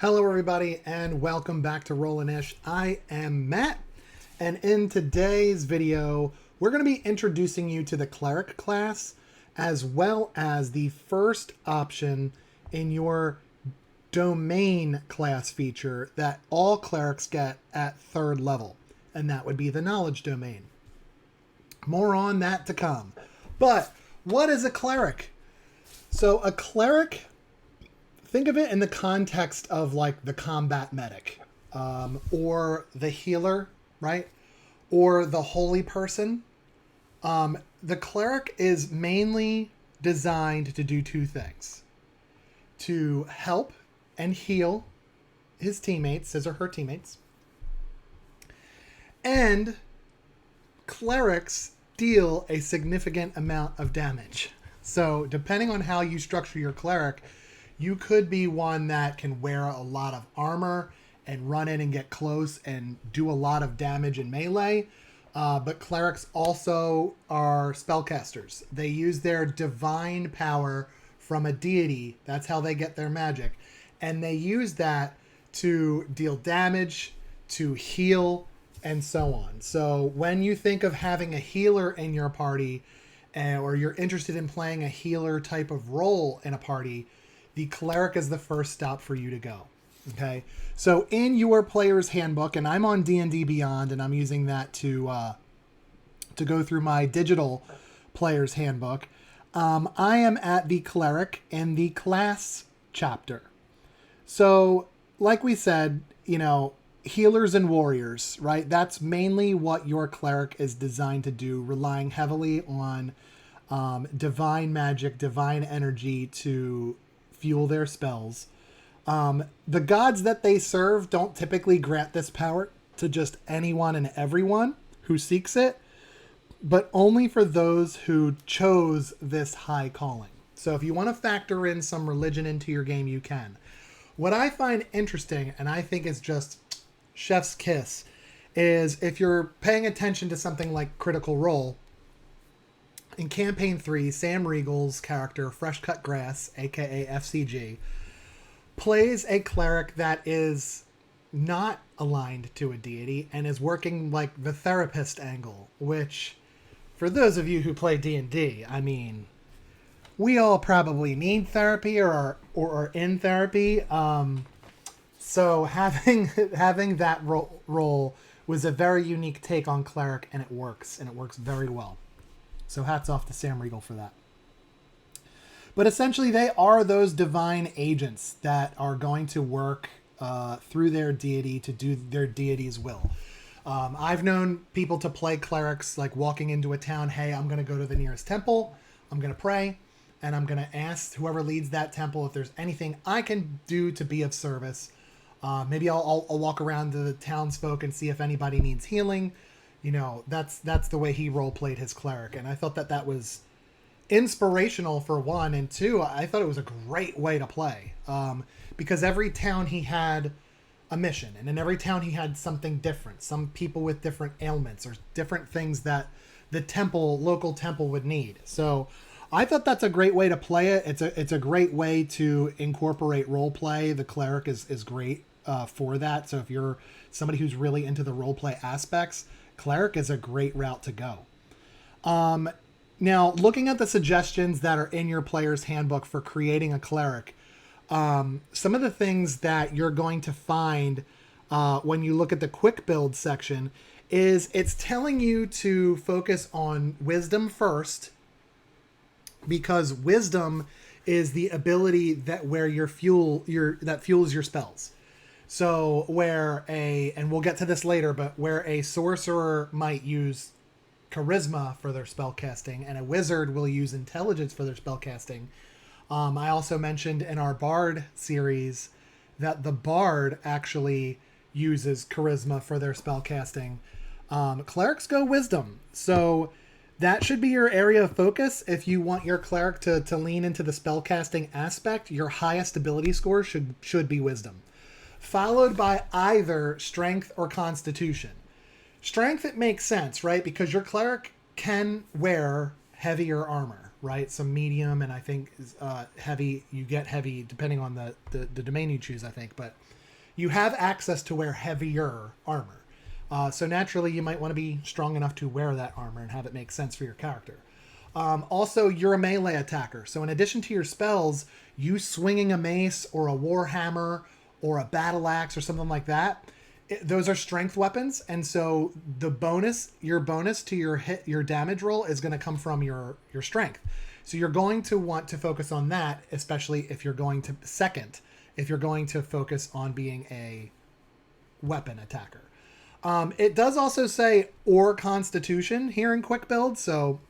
Hello everybody and welcome back to roleinnish. I am Matt, and in today's video we're going to be introducing you to the Cleric class as well as the first option in your domain class feature that all clerics get at 3rd level, and that would be the knowledge domain. More on that to come. But what is a cleric? So a cleric, think of it in the context of like the combat medic, or the healer, right? Or the holy person. The cleric is mainly designed to do two things: to help and heal his teammates, his or her teammates, and clerics deal a significant amount of damage. So depending on how you structure your cleric, you could be one that can wear a lot of armor and run in and get close and do a lot of damage in melee. But clerics also are spellcasters. They use their divine power from a deity. That's how they get their magic. And they use that to deal damage, to heal, and so on. So when you think of having a healer in your party, or you're interested in playing a healer type of role in a party, the cleric is the first stop for you to go. Okay, so in your player's handbook, and I'm on D&D Beyond, and I'm using that to go through my digital player's handbook. I am at the cleric in the class chapter. So, like we said, healers and warriors, right? That's mainly what your cleric is designed to do, relying heavily on divine magic, divine energy to fuel their spells. The gods that they serve don't typically grant this power to just anyone and everyone who seeks it, but only for those who chose this high calling. So if you want to factor in some religion into your game, you can. What I find interesting, and I think is just chef's kiss, is if you're paying attention to something like Critical Role, in Campaign 3, Sam Riegel's character, Fresh Cut Grass, aka FCG, plays a cleric that is not aligned to a deity and is working like the therapist angle, which, for those of you who play D&D, I mean, we all probably need therapy or are in therapy. So having that role was a very unique take on cleric, and it works very well. So hats off to Sam Riegel for that. But essentially, they are those divine agents that are going to work through their deity to do their deity's will. I've known people to play clerics like walking into a town. Hey, I'm going to go to the nearest temple. I'm going to pray. And I'm going to ask whoever leads that temple if there's anything I can do to be of service. Maybe I'll walk around to the townsfolk and see if anybody needs healing. That's the way he role-played his cleric. And I thought that was inspirational, for one. And two, I thought it was a great way to play. Because every town he had a mission. And in every town he had something different. Some people with different ailments or different things that the local temple would need. So I thought that's a great way to play it. It's a great way to incorporate role play. The cleric is great for that. So if you're somebody who's really into the role play aspects, cleric is a great route to go. Now, looking at the suggestions that are in your player's handbook for creating a cleric, some of the things that you're going to find when you look at the quick build section is it's telling you to focus on wisdom first, because wisdom is the ability that fuels your spells. So and we'll get to this later, but where a sorcerer might use charisma for their spell casting and a wizard will use intelligence for their spell casting. I also mentioned in our bard series that the bard actually uses charisma for their spell casting. Clerics go wisdom. So that should be your area of focus. If you want your cleric to lean into the spellcasting aspect, your highest ability score should be wisdom, followed by either strength or constitution. Strength, it makes sense, right? Because your cleric can wear heavier armor. right? Some medium, and I think heavy. You get heavy depending on the domain you choose, I think. But you have access to wear heavier armor. So naturally, you might want to be strong enough to wear that armor and have it make sense for your character. Also, you're a melee attacker. So in addition to your spells, you swinging a mace or a warhammer or a battle axe or something like that, those are strength weapons. And so your bonus to your damage roll is going to come from your strength. So you're going to want to focus on that, especially if you're going to focus on being a weapon attacker. It does also say or constitution here in quick build. So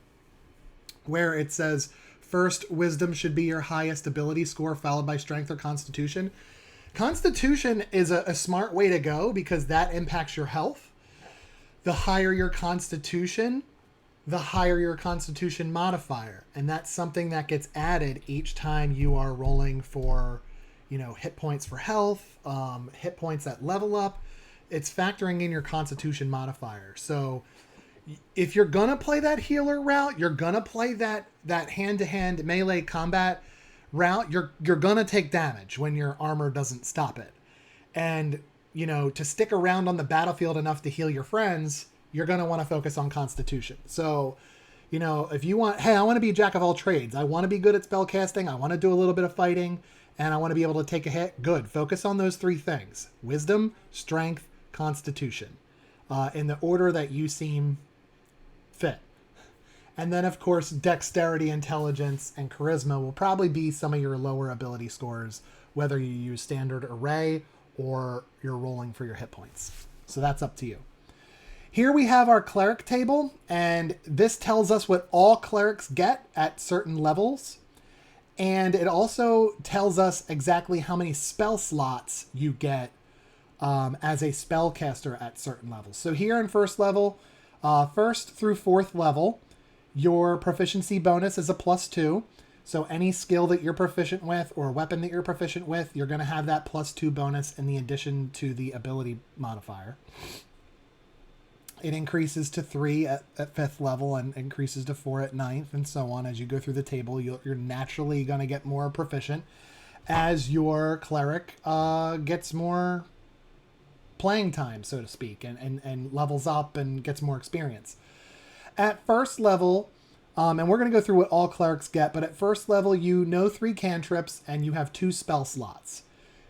where it says first wisdom should be your highest ability score, followed by strength or constitution. Constitution is a smart way to go because that impacts your health. The higher your constitution, the higher your constitution modifier. And that's something that gets added each time you are rolling for, hit points for health, hit points that level up. It's factoring in your constitution modifier. So if you're going to play that healer route, you're going to play that hand-to-hand melee combat route, you're going to take damage when your armor doesn't stop it. And, to stick around on the battlefield enough to heal your friends, you're going to want to focus on constitution. So, if you want, hey, I want to be a jack of all trades. I want to be good at spell casting. I want to do a little bit of fighting, and I want to be able to take a hit. Good. Focus on those three things: wisdom, strength, constitution, in the order that you seem fit. And then, of course, dexterity, intelligence, and charisma will probably be some of your lower ability scores, whether you use standard array or you're rolling for your hit points. So that's up to you. Here we have our cleric table, and this tells us what all clerics get at certain levels. And it also tells us exactly how many spell slots you get as a spellcaster at certain levels. So here in first level, first through fourth level, your proficiency bonus is a +2. So any skill that you're proficient with or weapon that you're proficient with, you're going to have that +2 bonus in the addition to the ability modifier. It increases to 3 at 5th level and increases to 4 at 9th and so on. As you go through the table, you're naturally going to get more proficient as your cleric gets more playing time, so to speak, and levels up and gets more experience. At first level, and we're going to go through what all clerics get, but at first level, 3 cantrips and you have 2 spell slots.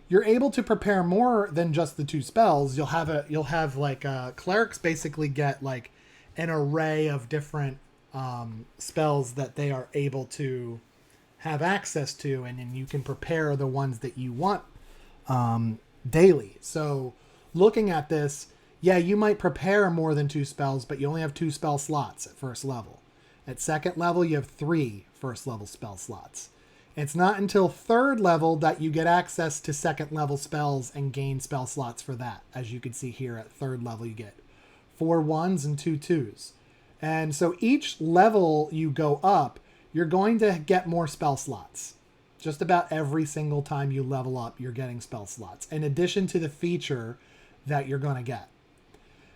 You're able to prepare more than just the 2 spells. You'll have clerics basically get like an array of different spells that they are able to have access to, and then you can prepare the ones that you want daily. So looking at this, yeah, you might prepare more than 2 spells, but you only have 2 spell slots at first level. At second level, you have 3 first level spell slots. It's not until third level that you get access to second level spells and gain spell slots for that. As you can see here, at third level, you get 4 1s and 2 2s. And so each level you go up, you're going to get more spell slots. Just about every single time you level up, you're getting spell slots, in addition to the feature that you're going to get.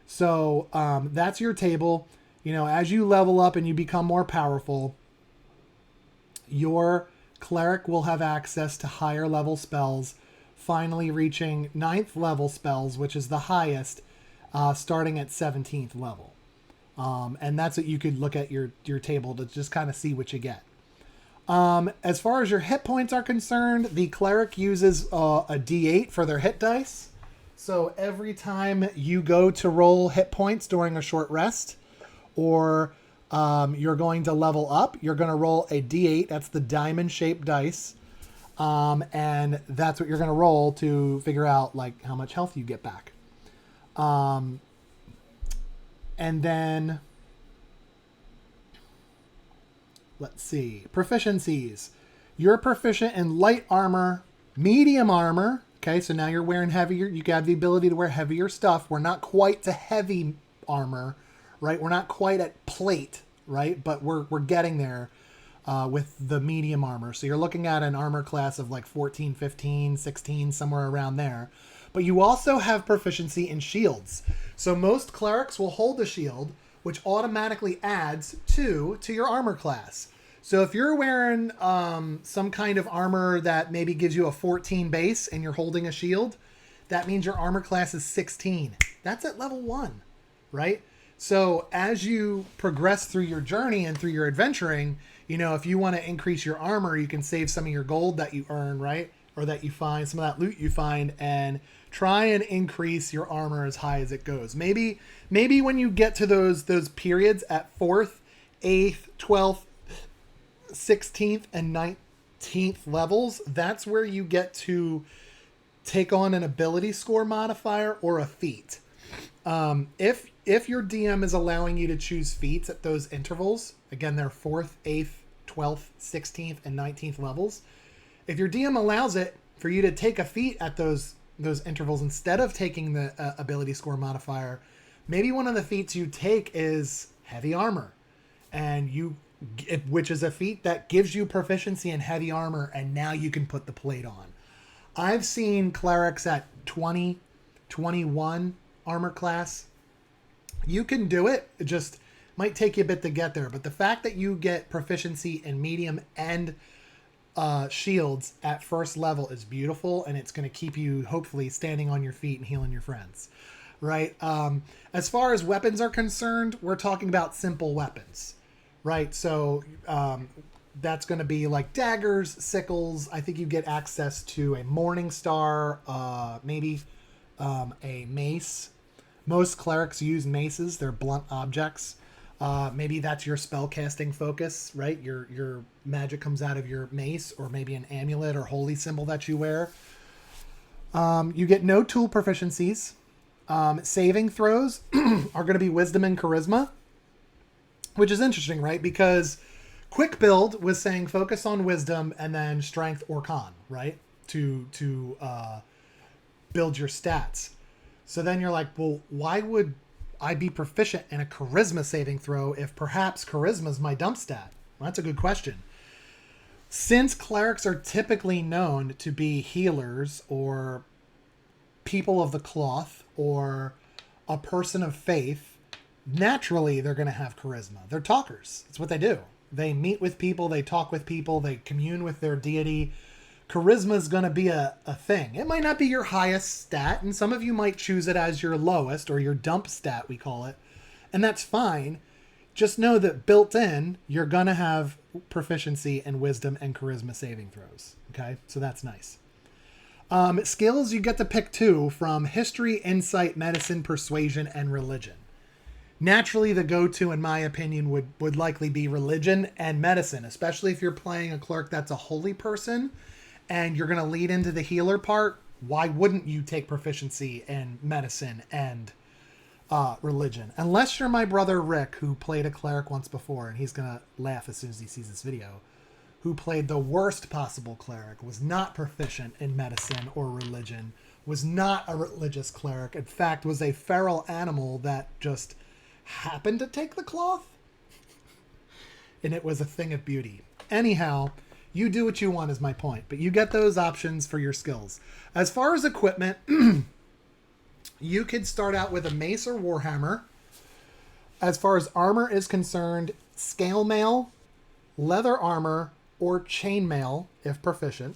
So that's your table. As you level up and you become more powerful, your cleric will have access to higher level spells, finally reaching 9th level spells, which is the highest, starting at 17th level. And that's what you could look at your table to just kind of see what you get. As far as your hit points are concerned, the cleric uses a D8 for their hit dice. So every time you go to roll hit points during a short rest, or you're going to level up, you're going to roll a D8. That's the diamond-shaped dice. And that's what you're going to roll to figure out how much health you get back. And then, let's see, proficiencies. You're proficient in light armor, medium armor. Okay, so now you're wearing heavier. You got the ability to wear heavier stuff. We're not quite to heavy armor, right? We're not quite at plate, right? But we're getting there with the medium armor. So you're looking at an armor class of 14, 15, 16, somewhere around there. But you also have proficiency in shields. So most clerics will hold a shield, which automatically adds 2 to your armor class. So if you're wearing some kind of armor that maybe gives you a 14 base and you're holding a shield, that means your armor class is 16. That's at level 1, right? So as you progress through your journey and through your adventuring, you know, if you want to increase your armor, you can save some of your gold that you earn, right? Or that you find, some of that loot you find, and try and increase your armor as high as it goes. Maybe when you get to those periods at 4th, 8th, 12th, 16th, and 19th levels, that's where you get to take on an ability score modifier or a feat. If your DM is allowing you to choose feats at those intervals, again, they're 4th, 8th, 12th, 16th, and 19th levels. If your DM allows it for you to take a feat at those intervals instead of taking the ability score modifier, maybe one of the feats you take is heavy armor, and which is a feat that gives you proficiency in heavy armor, and now you can put the plate on. I've seen clerics at 20, 21 armor class. You can do it. It just might take you a bit to get there. But the fact that you get proficiency in medium and shields at first level is beautiful, and it's going to keep you hopefully standing on your feet and healing your friends, right? As far as weapons are concerned, we're talking about simple weapons, right? So that's going to be like daggers, sickles. I think you get access to a morning star, maybe a mace. Most clerics use maces. They're blunt objects. Maybe that's your spell casting focus, right? Your magic comes out of your mace, or maybe an amulet or holy symbol that you wear. You get no tool proficiencies. Saving throws are going to be wisdom and charisma, which is interesting, right? Because Quick Build was saying focus on wisdom and then strength or con, right? To build your stats. So then you're like, well, why would I be proficient in a charisma saving throw if perhaps charisma is my dump stat? Well, that's a good question. Since clerics are typically known to be healers or people of the cloth or a person of faith, naturally they're going to have charisma. They're talkers. It's what they do. They meet with people, they talk with people, they commune with their deity. Charisma is going to be a thing. It might not be your highest stat, and some of you might choose it as your lowest, or your dump stat, we call it. And that's fine. Just know that built in, you're going to have proficiency in wisdom and charisma saving throws. Okay? So that's nice. Skills, you get to pick 2 from history, insight, medicine, persuasion, and religion. Naturally, the go-to, in my opinion, would likely be religion and medicine, especially if you're playing a cleric that's a holy person and you're going to lead into the healer part. Why wouldn't you take proficiency in medicine and religion? Unless you're my brother Rick, who played a cleric once before, and he's going to laugh as soon as he sees this video, who played the worst possible cleric, was not proficient in medicine or religion, was not a religious cleric, in fact, was a feral animal that just happened to take the cloth. And it was a thing of beauty. Anyhow, you do what you want is my point, but you get those options for your skills. As far as equipment, you could start out with a mace or warhammer. As far as armor is concerned, scale mail, leather armor, or chainmail if proficient.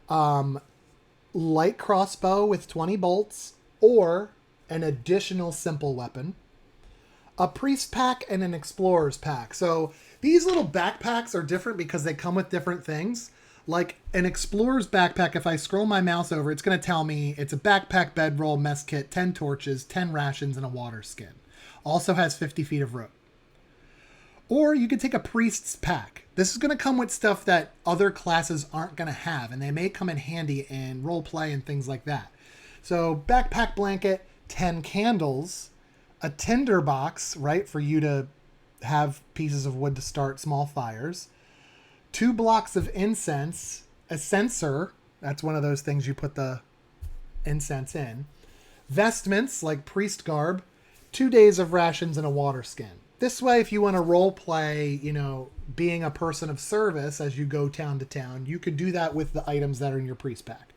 Light crossbow with 20 bolts, or an additional simple weapon. A priest pack and an explorer's pack. So these little backpacks are different because they come with different things. Like an explorer's backpack, if I scroll my mouse over, it's going to tell me it's a backpack, bedroll, mess kit, 10 torches, 10 rations, and a water skin. Also has 50 feet of rope. Or you could take a priest's pack. This is going to come with stuff that other classes aren't going to have, and they may come in handy in role play and things like that. So backpack blanket, 10 candles, a tinder box, right, for you to have pieces of wood to start small fires, 2 blocks of incense, a censer, that's one of those things you put the incense in, vestments like priest garb, 2 days of rations, and a water skin. This way, if you want to role play, being a person of service as you go town to town, you could do that with the items that are in your priest pack.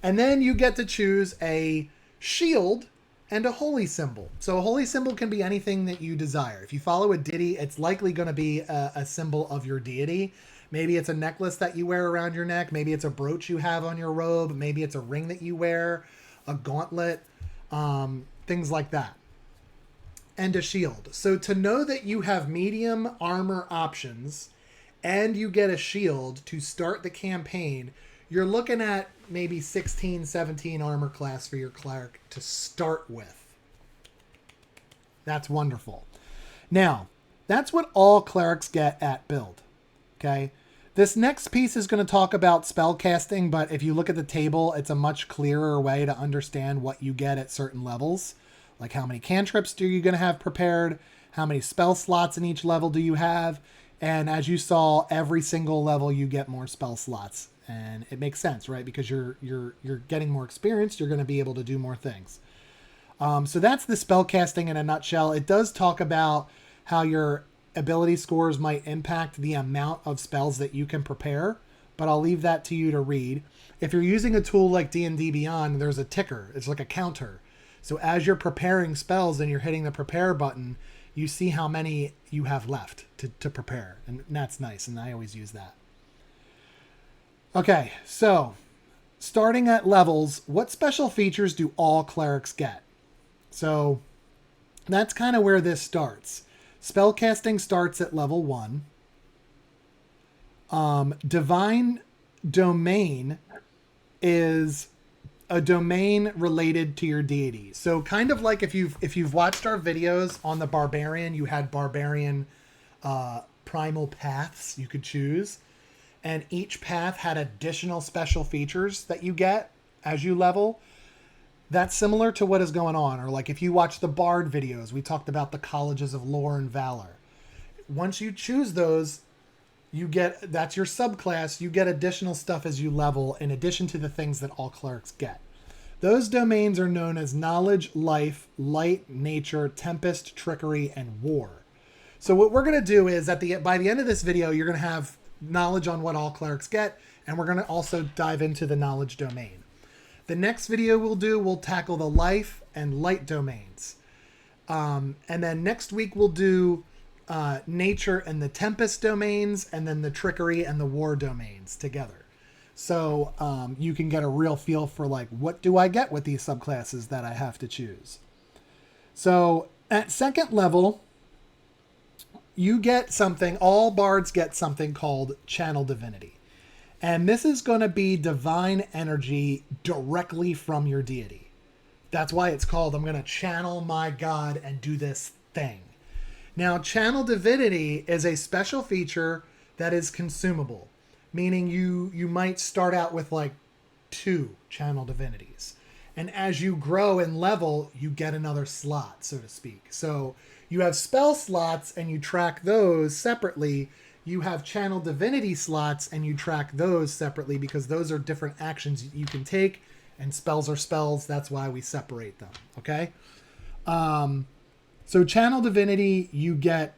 And then you get to choose a shield and a holy symbol. So a holy symbol can be anything that you desire. If you follow a deity, it's likely going to be a symbol of your deity. Maybe it's a necklace that you wear around your neck. Maybe it's a brooch you have on your robe. Maybe it's a ring that you wear, a gauntlet, things like that. And a shield. So to know that you have medium armor options and you get a shield to start the campaign, you're looking at maybe 16, 17 armor class for your cleric to start with. That's wonderful. Now, that's what all clerics get at build. Okay? This next piece is going to talk about spell casting, but if you look at the table, it's a much clearer way to understand what you get at certain levels. Like how many cantrips are you going to have prepared? How many spell slots in each level do you have? And as you saw, every single level you get more spell slots. And it makes sense, right? Because you're getting more experience, you're going to be able to do more things. So that's the spell casting in a nutshell. It does talk about how your ability scores might impact the amount of spells that you can prepare, but I'll leave that to you to read. If you're using a tool like D&D Beyond, there's a ticker. It's like a counter. So as you're preparing spells and you're hitting the prepare button, you see how many you have left to prepare. And that's nice, and I always use that. Okay, so starting at levels, what special features do all clerics get? So that's kind of where this starts. Spellcasting starts at level 1. Divine Domain is a domain related to your deity. So kind of like if you've watched our videos on the Barbarian, you had Barbarian primal paths you could choose. And each path had additional special features that you get as you level. That's similar to what is going on. Or like if you watch the Bard videos, we talked about the colleges of lore and valor. Once you choose those, that's your subclass. You get additional stuff as you level in addition to the things that all clerics get. Those domains are known as knowledge, life, light, nature, tempest, trickery, and war. So what we're going to do is by the end of this video, you're going to have knowledge on what all clerics get, and we're going to also dive into the knowledge domain. The next video we'll tackle the life and light domains. And then next week we'll do nature and the tempest domains, and then the trickery and the war domains together. So you can get a real feel for like, what do I get with these subclasses that I have to choose? So at second level, you get something, all bards get something called Channel Divinity. And this is going to be divine energy directly from your deity. That's why it's called, I'm going to channel my god and do this thing. Now, Channel Divinity is a special feature that is consumable, meaning you might start out with like 2 Channel Divinities. And as you grow and level, you get another slot, so to speak. So you have spell slots and you track those separately. You have Channel Divinity slots and you track those separately because those are different actions you can take, and spells are spells. That's why we separate them. Okay. So Channel Divinity, you get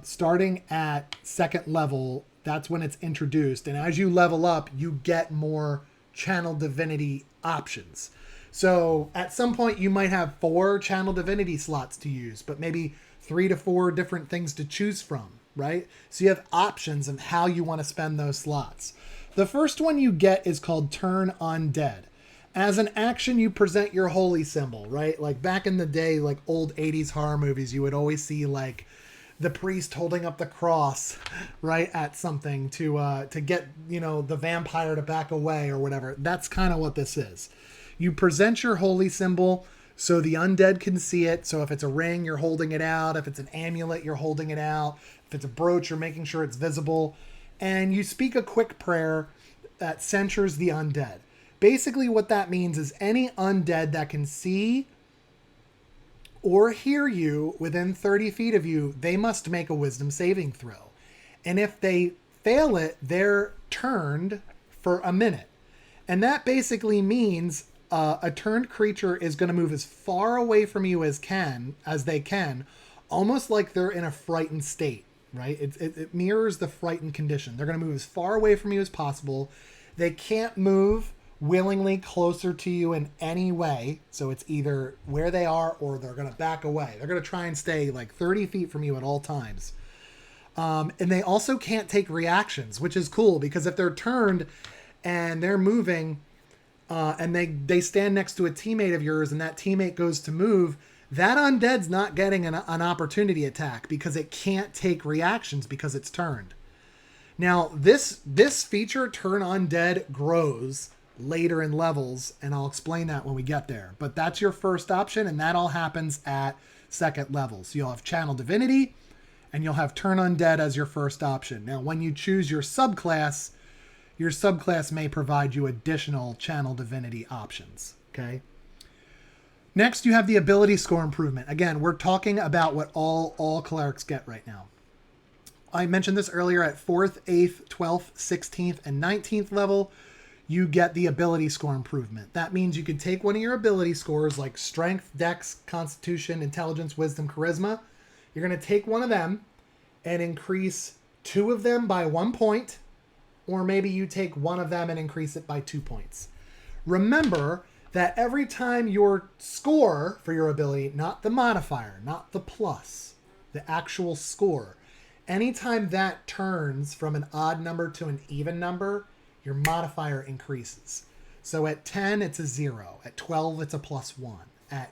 starting at second level. That's when it's introduced. And as you level up, you get more Channel Divinity options. So at some point you might have 4 Channel Divinity slots to use, but maybe 3 to 4 different things to choose from, right? So you have options of how you want to spend those slots. The first one you get is called Turn Undead. As an action, you present your holy symbol, right? Like back in the day, like old 80s horror movies, you would always see like the priest holding up the cross, right, at something to get, the vampire to back away or whatever. That's kind of what this is. You present your holy symbol so the undead can see it. So if it's a ring, you're holding it out. If it's an amulet, you're holding it out. If it's a brooch, you're making sure it's visible. And you speak a quick prayer that censures the undead. Basically what that means is any undead that can see or hear you within 30 feet of you, they must make a wisdom saving throw. And if they fail it, they're turned for a minute. And that basically means a turned creature is going to move as far away from you as they can, almost like they're in a frightened state, right? It mirrors the frightened condition. They're going to move as far away from you as possible. They can't move willingly closer to you in any way. So it's either where they are or they're going to back away. They're going to try and stay like 30 feet from you at all times. And they also can't take reactions, which is cool because if they're turned and they're moving and they stand next to a teammate of yours and that teammate goes to move, that undead's not getting an opportunity attack because it can't take reactions because it's turned. Now, this feature, Turn Undead, grows later in levels, and I'll explain that when we get there. But that's your first option, and that all happens at second level. So you'll have Channel Divinity, and you'll have Turn Undead as your first option. Now, when you choose your subclass may provide you additional Channel Divinity options, okay? Next, you have the ability score improvement. Again, we're talking about what all clerics get right now. I mentioned this earlier at 4th, 8th, 12th, 16th, and 19th level, you get the ability score improvement. That means you can take one of your ability scores like Strength, Dex, Constitution, Intelligence, Wisdom, Charisma. You're going to take one of them and increase 2 of them by 1 point, or maybe you take one of them and increase it by 2 points. Remember that every time your score for your ability, not the modifier, not the plus, the actual score, anytime that turns from an odd number to an even number, your modifier increases. So at 10, it's a 0. At 12, it's a +1. At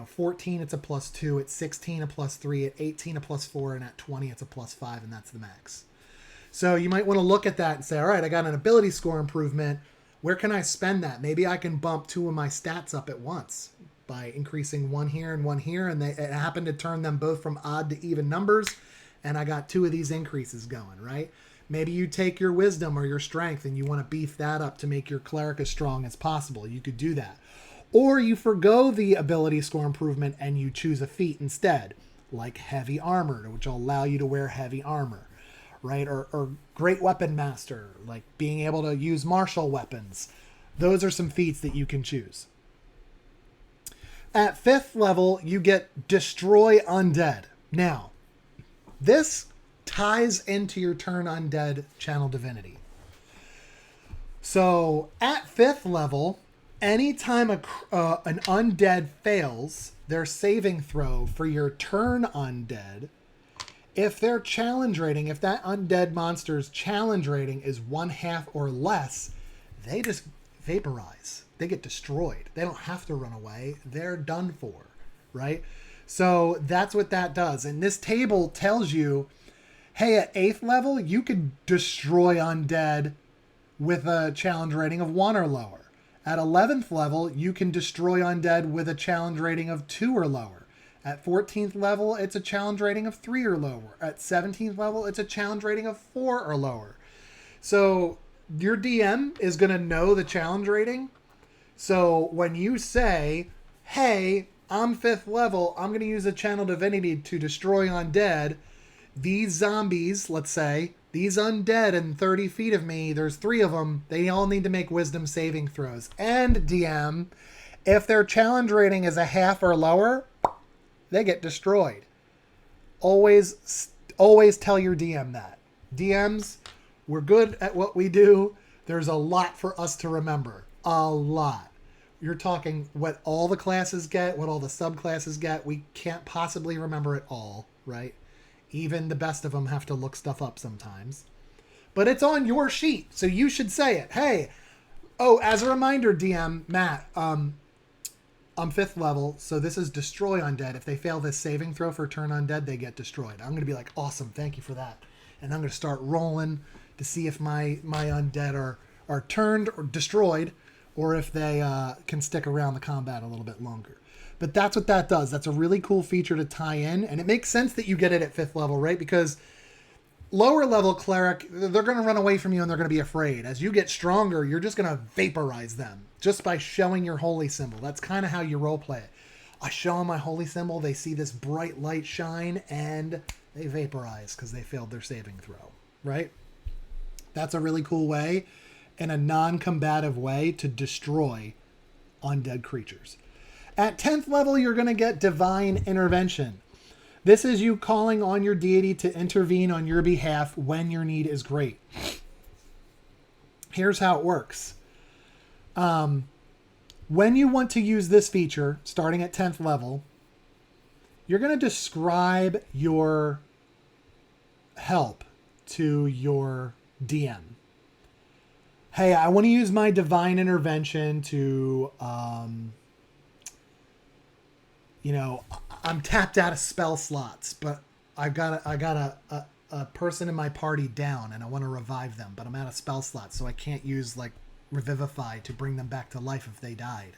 14, it's a +2. At 16, a +3. At 18, a +4. And at 20, it's a +5, and that's the max. So you might want to look at that and say, all right, I got an ability score improvement. Where can I spend that? Maybe I can bump 2 of my stats up at once by increasing 1 here and 1 here. And it happened to turn them both from odd to even numbers. And I got 2 of these increases going, right? Maybe you take your wisdom or your strength and you want to beef that up to make your cleric as strong as possible. You could do that. Or you forgo the ability score improvement and you choose a feat instead, like heavy armor, which will allow you to wear heavy armor, right? Or great weapon master, like being able to use martial weapons. Those are some feats that you can choose. At 5th level, you get Destroy Undead. Now, this ties into your Turn Undead Channel Divinity. So at 5th level, anytime an undead fails their saving throw for your Turn Undead, if their challenge rating, if that undead monster's challenge rating is 1/2 or less, they just vaporize. They get destroyed. They don't have to run away. They're done for, right? So that's what that does. And this table tells you, hey, at 8th level, you could destroy undead with a challenge rating of 1 or lower. At 11th level, you can destroy undead with a challenge rating of 2 or lower. At 14th level, it's a challenge rating of 3 or lower. At 17th level, it's a challenge rating of 4 or lower. So your DM is going to know the challenge rating. So when you say, hey, I'm 5th level, I'm going to use a Channel Divinity to destroy undead, these zombies, let's say, these undead in 30 feet of me, there's 3 of them, they all need to make wisdom saving throws. And DM, if their challenge rating is a 1/2 or lower, they get destroyed. Always tell your DM that. DMs, we're good at what we do. There's a lot for us to remember. A lot. You're talking what all the classes get, what all the subclasses get. We can't possibly remember it all, right? Even the best of them have to look stuff up sometimes. But it's on your sheet, so you should say it. Hey, as a reminder, DM, Matt, I'm 5th level, so this is Destroy Undead. If they fail this saving throw for Turn Undead, they get destroyed. I'm going to be like, awesome, thank you for that. And I'm going to start rolling to see if my undead are turned or destroyed, or if they can stick around the combat a little bit longer. But that's what that does. That's a really cool feature to tie in, and it makes sense that you get it at 5th level, right? Because lower level cleric, they're going to run away from you and they're going to be afraid. As you get stronger, you're just going to vaporize them just by showing your holy symbol. That's kind of how you role play it. I show them my holy symbol, they see this bright light shine, and they vaporize because they failed their saving throw, right? That's a really cool way and a non-combative way to destroy undead creatures. At 10th level, you're going to get Divine Intervention. This is you calling on your deity to intervene on your behalf when your need is great. Here's how it works. When you want to use this feature, starting at 10th level, you're going to describe your help to your DM. Hey, I want to use my divine intervention to, I'm tapped out of spell slots, but I got a person in my party down and I want to revive them, but I'm out of spell slots, so I can't use like Revivify to bring them back to life if they died.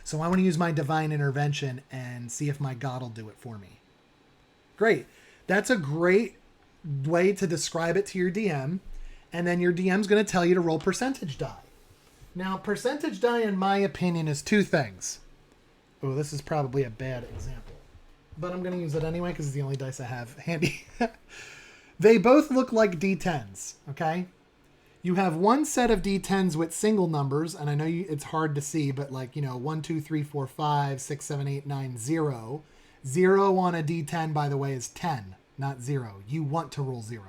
So I want to use my divine intervention and see if my god will do it for me. Great. That's a great way to describe it to your DM. And then your DM's going to tell you to roll percentage die. Now, percentage die, in my opinion, is two things. Oh, this is probably a bad example, but I'm going to use it anyway because it's the only dice I have handy. They both look like D10s, okay? You have one set of D10s with single numbers, and I know it's hard to see, but 1, 2, 3, 4, 5, 6, 7, 8, 9, 0. 0 on a D10, by the way, is 10, not 0. You want to roll 0.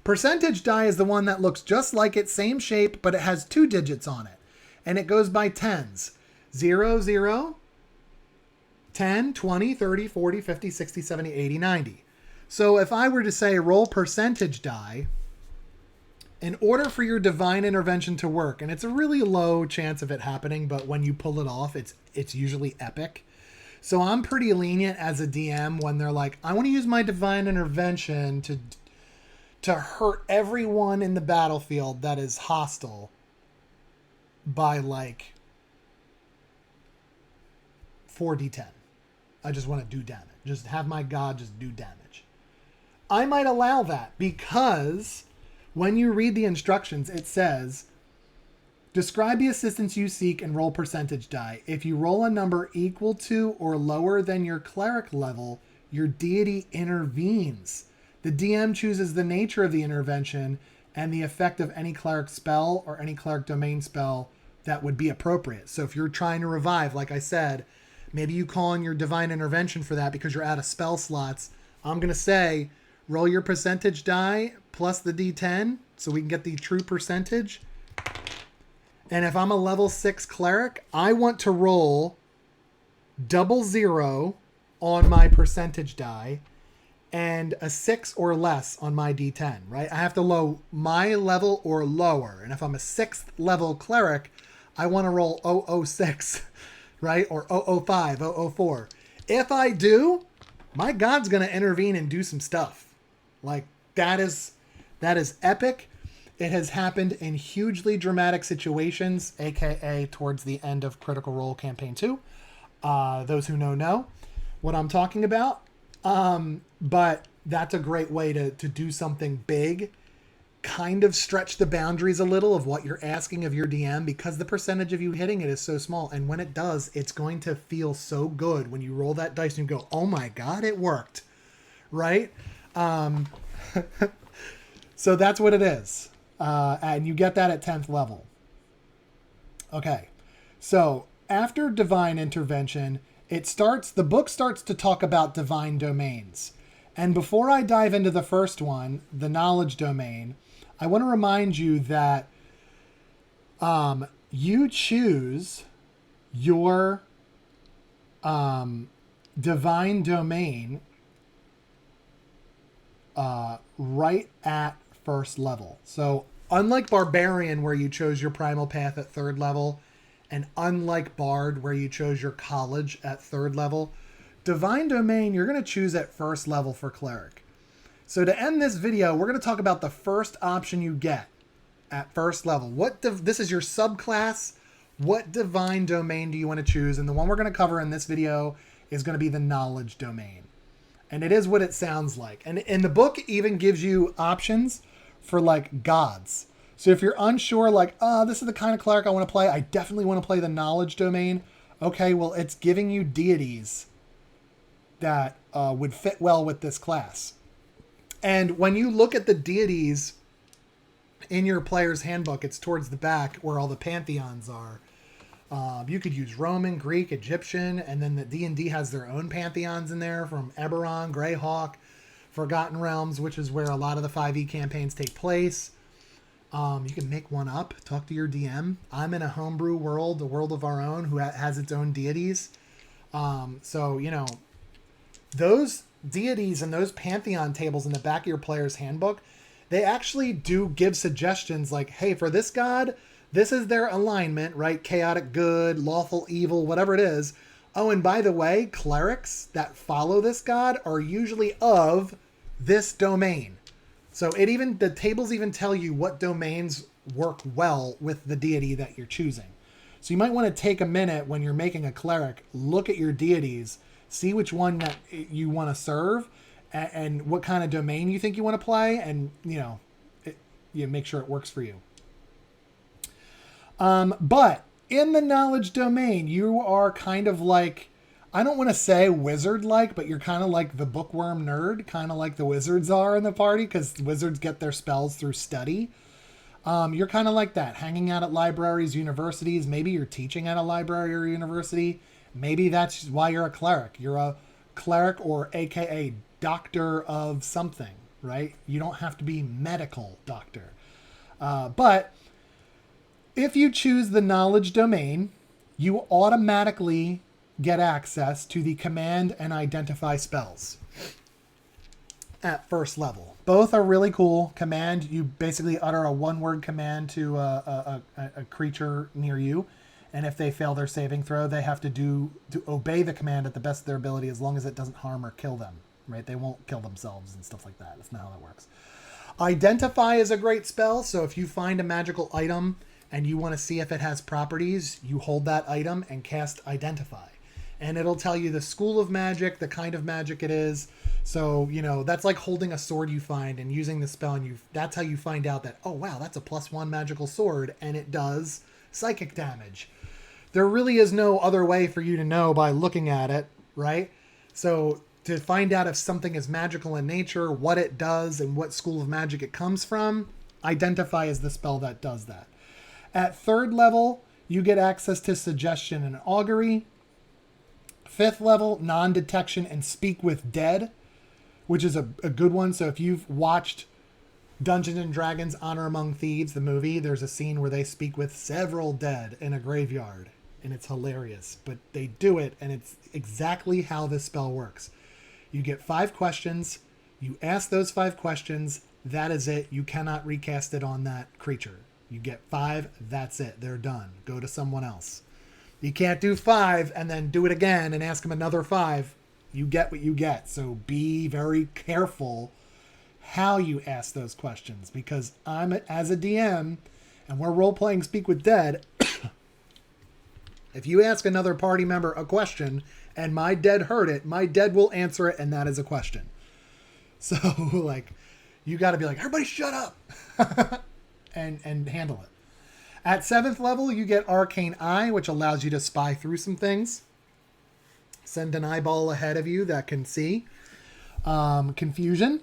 Percentage die is the one that looks just like it, same shape, but it has 2 digits on it. And it goes by tens. 0, 0, 10, 20, 30, 40, 50, 60, 70, 80, 90. So if I were to say roll percentage die, in order for your divine intervention to work, and it's a really low chance of it happening, but when you pull it off, it's usually epic. So I'm pretty lenient as a DM when they're like, I want to use my divine intervention to hurt everyone in the battlefield that is hostile by 4d10. I just want to do damage. Just have my god just do damage. I might allow that because when you read the instructions, it says, describe the assistance you seek and roll percentage die. If you roll a number equal to or lower than your cleric level, your deity intervenes. The DM chooses the nature of the intervention and the effect of any cleric spell or any cleric domain spell that would be appropriate. So if you're trying to revive, like I said, maybe you call on your divine intervention for that because you're out of spell slots. I'm going to say, roll your percentage die plus the D10 so we can get the true percentage. And if I'm a level 6 cleric, I want to roll 00 on my percentage die and a 6 or less on my D10, right? I have to low my level or lower. And if I'm a 6th level cleric, I want to roll 006, right? Or 005, 004. If I do, my god's going to intervene and do some stuff. That is epic. It has happened in hugely dramatic situations, aka towards the end of Critical Role Campaign 2. Those who know what I'm talking about. But that's a great way to do something big, kind of stretch the boundaries a little of what you're asking of your DM because the percentage of you hitting it is so small. And when it does, it's going to feel so good when you roll that dice and you go, oh my God, it worked. Right? So that's what it is. And you get that at 10th level. Okay. So after divine intervention, the book starts to talk about divine domains. And before I dive into the first one, the knowledge domain, I want to remind you that you choose your divine domain right at first level. So unlike Barbarian, where you chose your primal path at 3rd level, and unlike Bard, where you chose your college at 3rd level, Divine Domain, you're going to choose at 1st level for Cleric. So to end this video, we're going to talk about the first option you get at 1st level. This is your subclass. What Divine Domain do you want to choose? And the one we're going to cover in this video is going to be the Knowledge Domain. And it is what it sounds like. And in the book, it even gives you options for gods. So if you're unsure, this is the kind of cleric I want to play, I definitely want to play the knowledge domain. Okay, well, it's giving you deities that would fit well with this class. And when you look at the deities in your player's handbook, it's towards the back where all the pantheons are. You could use Roman, Greek, Egyptian, and then the D&D has their own pantheons in there from Eberron, Greyhawk, Forgotten Realms, which is where a lot of the 5e campaigns take place. You can make one up, talk to your DM. I'm in a homebrew world, a world of our own, who has its own deities. So, those deities and those pantheon tables in the back of your player's handbook, they actually do give suggestions like, hey, for this god, this is their alignment, right? Chaotic good, lawful evil, whatever it is. Oh, and by the way, clerics that follow this god are usually of this domain. So the tables even tell you what domains work well with the deity that you're choosing. So you might want to take a minute when you're making a cleric, look at your deities, see which one that you want to serve, and what kind of domain you think you want to play, and you make sure it works for you. But in the knowledge domain, you are kind of like, I don't want to say wizard-like, but you're kind of like the bookworm nerd, kind of like the wizards are in the party, because wizards get their spells through study. You're kind of like that, hanging out at libraries, universities. Maybe you're teaching at a library or university. Maybe that's why you're a cleric. You're a cleric, or AKA doctor of something, right? You don't have to be medical doctor. But if you choose the knowledge domain, you automatically get access to the command and identify spells at first level. Both are really cool. Command, you basically utter a one-word command to a creature near you, and if they fail their saving throw, they have to obey the command at the best of their ability, as long as it doesn't harm or kill them, right? They won't kill themselves and stuff like that. That's not how that works. Identify is a great spell, so if you find a magical item and you want to see if it has properties, you hold that item and cast Identify. And it'll tell you the school of magic, the kind of magic it is. So, that's like holding a sword you find and using the spell, and that's how you find out that, oh, wow, that's a +1 magical sword, and it does psychic damage. There really is no other way for you to know by looking at it, right? So to find out if something is magical in nature, what it does, and what school of magic it comes from, Identify is the spell that does that. At 3rd level, you get access to Suggestion and Augury. 5th level, Non-Detection and Speak with Dead, which is a good one. So if you've watched Dungeons and Dragons Honor Among Thieves, the movie, there's a scene where they speak with several dead in a graveyard, and it's hilarious. But they do it, and it's exactly how this spell works. You get 5 questions. You ask those 5 questions. That is it. You cannot recast it on that creature. You get 5. That's it. They're done. Go to someone else. You can't do 5 and then do it again and ask them another 5. You get what you get. So be very careful how you ask those questions, because as a DM, and we're role-playing Speak with Dead, if you ask another party member a question and my dead heard it, my dead will answer it, and that is a question. So, you got to be like, everybody shut up, and handle it. At 7th level, you get Arcane Eye, which allows you to spy through some things. Send an eyeball ahead of you that can see. Confusion.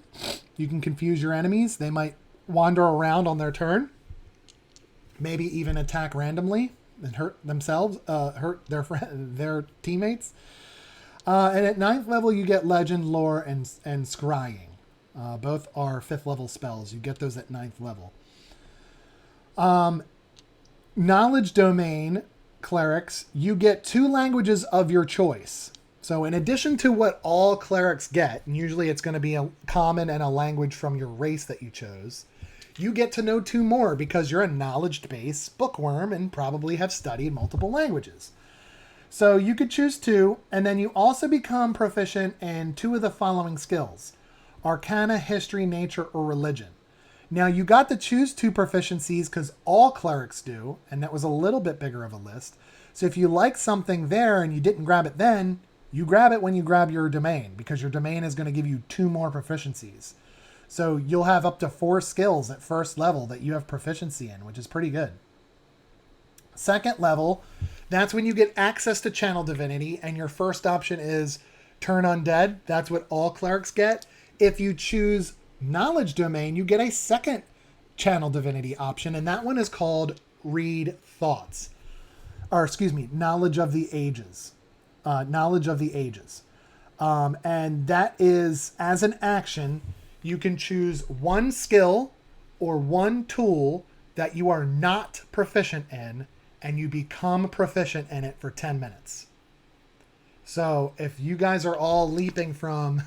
You can confuse your enemies. They might wander around on their turn. Maybe even attack randomly and hurt themselves, hurt their teammates. And at 9th level, you get Legend, Lore, and Scrying. Both are 5th level spells. You get those at 9th level. Knowledge domain clerics, you get 2 languages of your choice. So in addition to what all clerics get, and usually it's going to be a common and a language from your race that you chose, you get to know 2 more because you're a knowledge-based bookworm and probably have studied multiple languages. So you could choose 2, and then you also become proficient in 2 of the following skills: Arcana, History, Nature, or Religion. Now, you got to choose 2 proficiencies because all clerics do, and that was a little bit bigger of a list. So if you like something there and you didn't grab it then, you grab it when you grab your domain, because your domain is going to give you 2 more proficiencies. So you'll have up to 4 skills at 1st level that you have proficiency in, which is pretty good. 2nd level, that's when you get access to Channel Divinity, and your first option is Turn Undead. That's what all clerics get. If you choose Knowledge domain, you get a 2nd Channel Divinity option, and that one is called Read Thoughts. Or, excuse me, Knowledge of the Ages. Knowledge of the Ages. And that is, as an action, you can choose 1 skill or 1 tool that you are not proficient in, and you become proficient in it for 10 minutes. So if you guys are all leaping from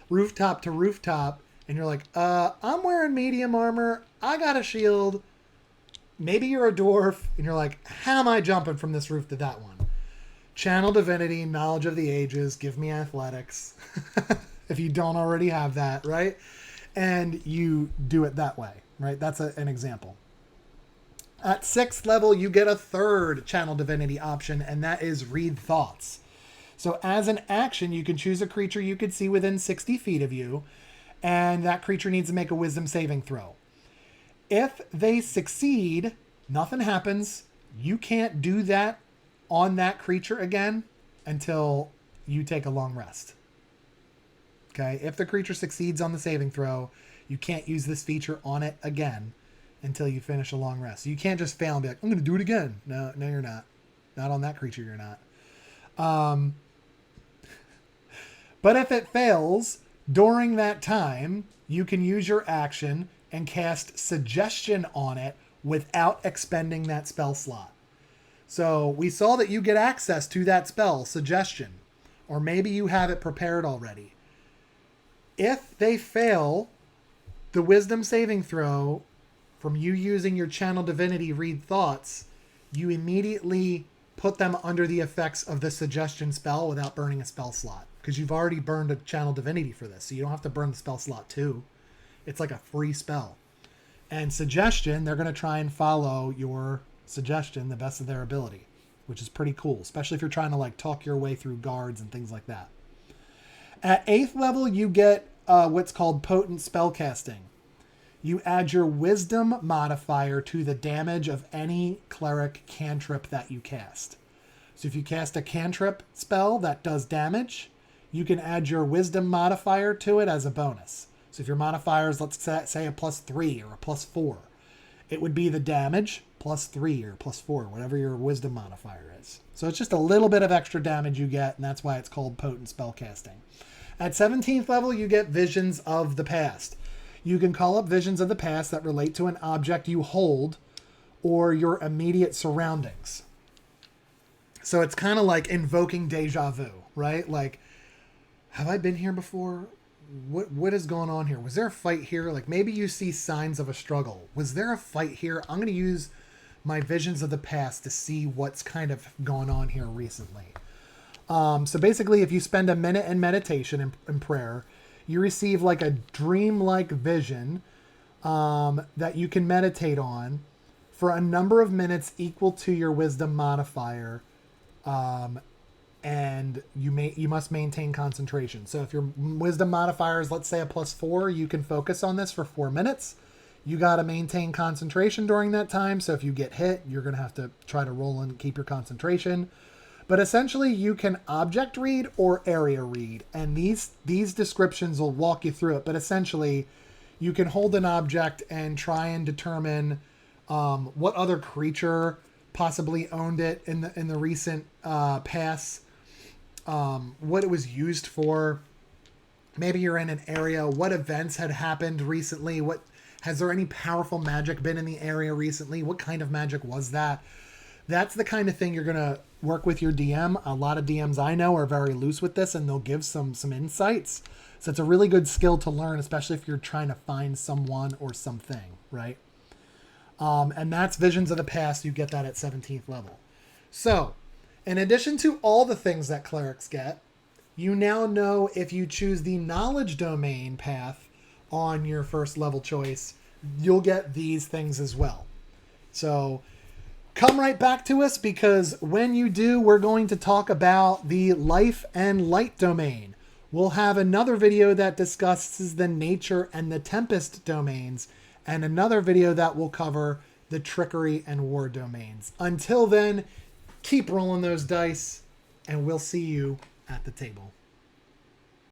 rooftop to rooftop and you're like, I'm wearing medium armor, I got a shield, maybe you're a dwarf, and you're like, how am I jumping from this roof to that one? Channel Divinity, Knowledge of the Ages, give me athletics. If you don't already have that, right? And you do it that way, right? That's an example. At 6th level, you get a third Channel Divinity option, and that is Read Thoughts. So as an action, you can choose a creature you could see within 60 feet of you, and that creature needs to make a Wisdom saving throw. If they succeed, nothing happens. You can't do that on that creature again until you take a long rest. Okay? If the creature succeeds on the saving throw, you can't use this feature on it again until you finish a long rest. So you can't just fail and be like, I'm going to do it again. No, you're not. Not on that creature, you're not. But if it fails, during that time, you can use your action and cast Suggestion on it without expending that spell slot. So we saw that you get access to that spell, Suggestion, or maybe you have it prepared already. If they fail the Wisdom saving throw from you using your Channel Divinity Read Thoughts, you immediately put them under the effects of the Suggestion spell without burning a spell slot, because you've already burned a Channel Divinity for this, so you don't have to burn the spell slot too. It's like a free spell. And Suggestion, they're going to try and follow your suggestion the best of their ability, which is pretty cool, especially if you're trying to like talk your way through guards and things like that. At 8th level, you get what's called Potent Spellcasting. You add your Wisdom modifier to the damage of any cleric cantrip that you cast. So if you cast a cantrip spell that does damage, you can add your Wisdom modifier to it as a bonus. So if your modifier is, let's say, a +3 or a +4, it would be the damage +3 or +4, whatever your Wisdom modifier is. So it's just a little bit of extra damage you get, and that's why it's called Potent Spellcasting. At 17th level, you get Visions of the Past. You can call up visions of the past that relate to an object you hold or your immediate surroundings. So it's kind of like invoking deja vu, right? Like, have I been here before? What is going on here? Was there a fight here? Like maybe you see signs of a struggle. Was there a fight here? I'm going to use my visions of the past to see what's kind of going on here recently. So basically, if you spend a minute in meditation and prayer, you receive like a dream-like vision that you can meditate on for a number of minutes equal to your Wisdom modifier, and you must maintain concentration. So if your Wisdom modifier is, let's say, a +4, you can focus on this for 4 minutes. You got to maintain concentration during that time. So if you get hit, you're going to have to try to roll and keep your concentration. But essentially, you can object read or area read, and these descriptions will walk you through it. But essentially, you can hold an object and try and determine what other creature possibly owned it in the recent past, what it was used for. Maybe you're in an area. What events had happened recently? Has there any powerful magic been in the area recently? What kind of magic was that? That's the kind of thing you're going to work with your DM. A lot of DMs I know are very loose with this, and they'll give some insights. So it's a really good skill to learn, especially if you're trying to find someone or something, right? And that's Visions of the Past. You get that at 17th level. So in addition to all the things that clerics get, you now know if you choose the knowledge domain path on your first level choice, you'll get these things as well. So come right back to us, because when you do, we're going to talk about the life and light domain. We'll have another video that discusses the nature and the tempest domains, and another video that will cover the trickery and war domains. Until then, keep rolling those dice, and we'll see you at the table.